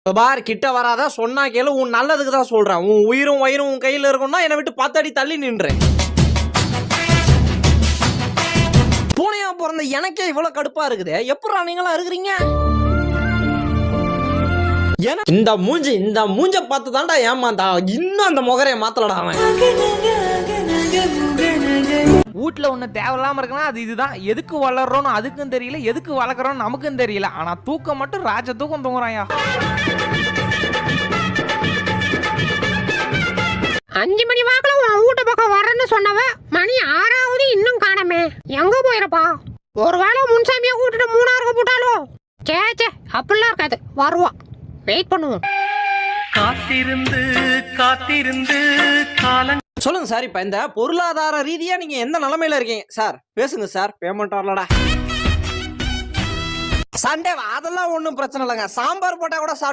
பார் கிட்ட வராத, சொன்னா கேளு, உன் நல்லதுக்கு தான் சொல்றேன். உன் உயிரும் வயிறும் உன் கையில இருக்கும்னா என்னை விட்டு 10 அடி தள்ளி நின்று. பூனையா பிறந்த எனக்கே இவ்வளவு கடுப்பா இருக்குது, எப்படா நீங்களா இருக்கிறீங்க? இந்த மூஞ்ச பார்த்து தான்டா ஏமாந்தா, இன்னும் அந்த முகரைய மாத்தலடா அவன். வீட்டுல ஒண்ணு தேவையில்லாம இருக்குன்னா அது இதுதான். எதுக்கு வளர்றோம்னு அதுக்கும் தெரியல, எதுக்கு வளர்க்குறோம்னு நமக்கும் தெரியல. ஆனா தூக்கம் மட்டும் ராஜ தூக்கம் தூங்குறாயா. 5 மணி வாக்குல உன் வீட்டு பக்கம் வரேன்னு சொன்னவ மணி 6ஆவது இன்னும் காணமே. எங்க போயிருப்பா? ஒருவேளை முன்சாமியை கூட்டிட்டு மூணாருக்கு போட்டாலோ? சே அப்படிலாம் இருக்காது, வருவா. வெயிட் பண்ணுவோம். காத்திருந்து காத்திருந்து காலம். சொல்லுங்க சார், இப்ப இந்த பொருளாதார ரீதியா நீங்க எந்த நிலைமையில இருக்கீங்க சார்? பேசுங்க சார். பேமெண்ட் வரலடா. சண்டே அதெல்லாம் ஒண்ணும் பிரச்சனை இல்லைங்க, சாம்பார் போட்டா கூட சாப்பிட்டு